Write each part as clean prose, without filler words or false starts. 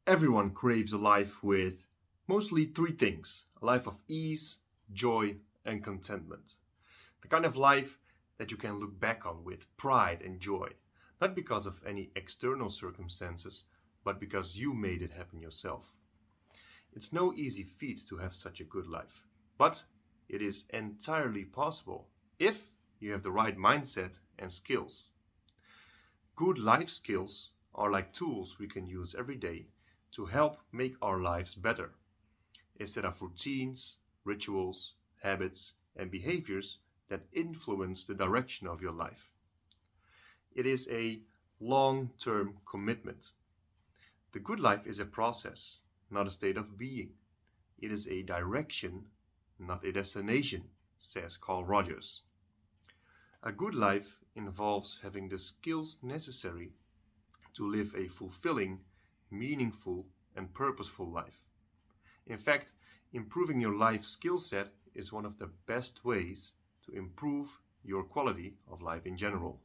Everyone craves a life with mostly three things: a life of ease, joy, and contentment. The kind of life that you can look back on with pride and joy, not because of any external circumstances, but because you made it happen yourself. It's no easy feat to have such a good life, but it is entirely possible if you have the right mindset and skills. Good life skills are like tools we can use every day to help make our lives better. Instead of routines, rituals, habits, and behaviors that influence the direction of your life. It is a long term commitment. The good life is a process, not a state of being. It is a direction, not a destination, says Carl Rogers. A good life involves having the skills necessary to live a fulfilling, meaningful, and purposeful life. In fact, improving your life skill set is one of the best ways to improve your quality of life in general.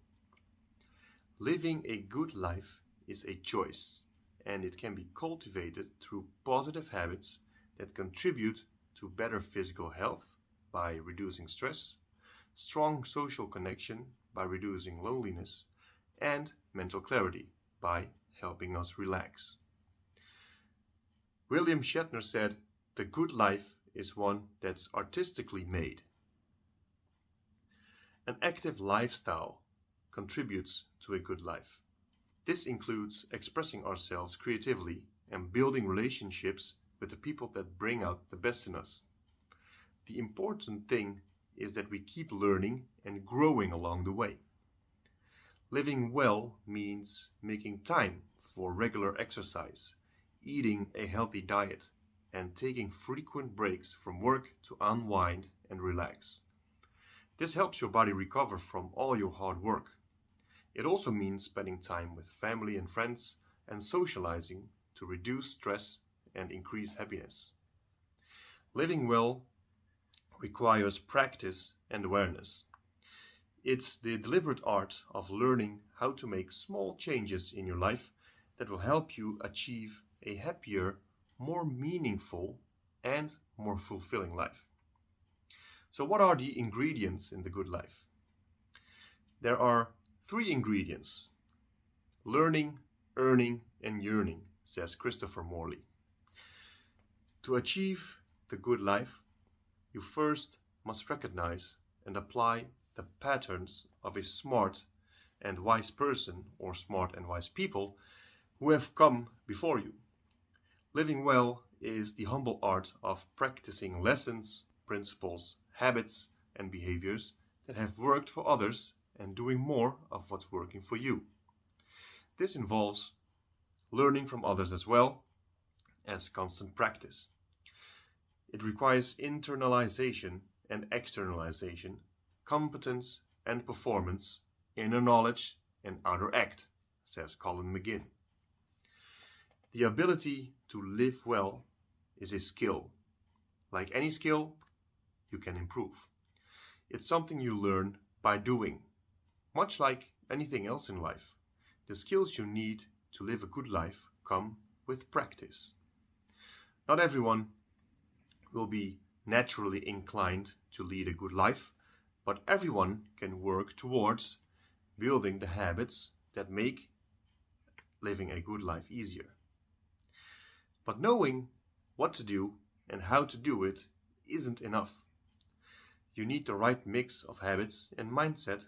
Living a good life is a choice, and it can be cultivated through positive habits that contribute to better physical health by reducing stress, strong social connection by reducing loneliness, and mental clarity by helping us relax. William Shatner said, "The good life is one that's artistically made." An active lifestyle contributes to a good life. This includes expressing ourselves creatively and building relationships with the people that bring out the best in us. The important thing is that we keep learning and growing along the way. Living well means making time for regular exercise, eating a healthy diet, and taking frequent breaks from work to unwind and relax. This helps your body recover from all your hard work. It also means spending time with family and friends and socializing to reduce stress and increase happiness. Living well requires practice and awareness. It's the deliberate art of learning how to make small changes in your life that will help you achieve a happier, more meaningful, and more fulfilling life. So, what are the ingredients in the good life? There are three ingredients: learning, earning, and yearning, says Christopher Morley. To achieve the good life, you first must recognize and apply the patterns of a smart and wise person or smart and wise people who have come before you. Living well is the humble art of practicing lessons, principles, habits, and behaviors that have worked for others and doing more of what's working for you. This involves learning from others as well as constant practice. It requires internalization and externalization, competence and performance, inner knowledge and outer act, says Colin McGinn. The ability to live well is a skill. Like any skill, you can improve. It's something you learn by doing. Much like anything else in life, the skills you need to live a good life come with practice. Not everyone will be naturally inclined to lead a good life, but everyone can work towards building the habits that make living a good life easier. But knowing what to do and how to do it isn't enough. You need the right mix of habits and mindset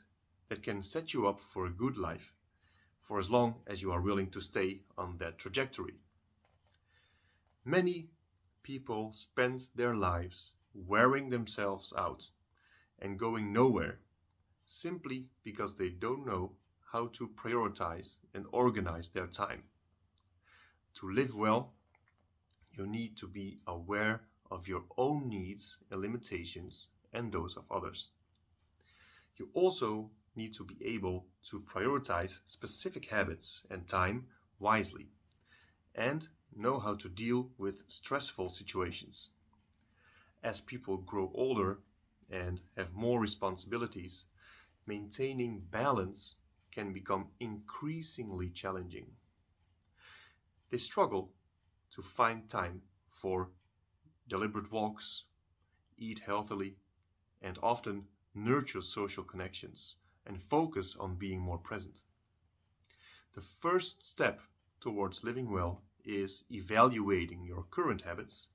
that can set you up for a good life, for as long as you are willing to stay on that trajectory. Many people spend their lives wearing themselves out and going nowhere simply because they don't know how to prioritize and organize their time. To live well, you need to be aware of your own needs and limitations and those of others. You also need to be able to prioritize specific habits and time wisely and know how to deal with stressful situations. As people grow older and have more responsibilities, maintaining balance can become increasingly challenging. They struggle to find time for deliberate walks, eat healthily, and often nurture social connections and focus on being more present. The first step towards living well is evaluating your current habits,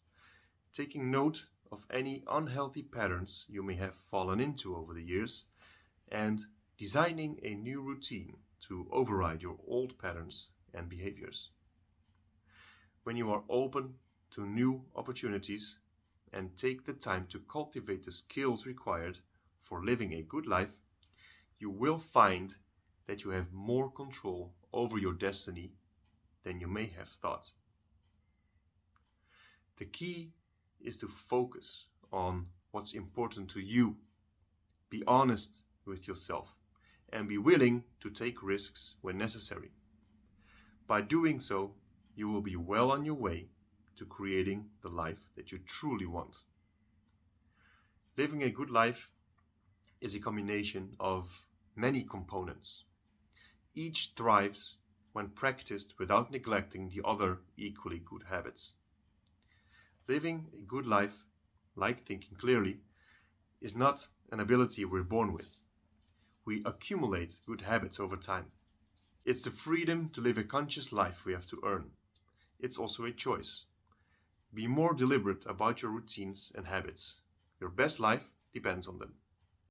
taking note of any unhealthy patterns you may have fallen into over the years, and designing a new routine to override your old patterns and behaviors. When you are open to new opportunities and take the time to cultivate the skills required for living a good life, you will find that you have more control over your destiny than you may have thought. The key is to focus on what's important to you. Be honest with yourself and be willing to take risks when necessary. By doing so, you will be well on your way to creating the life that you truly want. Living a good life is a combination of many components. Each thrives when practiced without neglecting the other equally good habits. Living a good life, like thinking clearly, is not an ability we're born with. We accumulate good habits over time. It's the freedom to live a conscious life we have to earn. It's also a choice. Be more deliberate about your routines and habits. Your best life depends on them.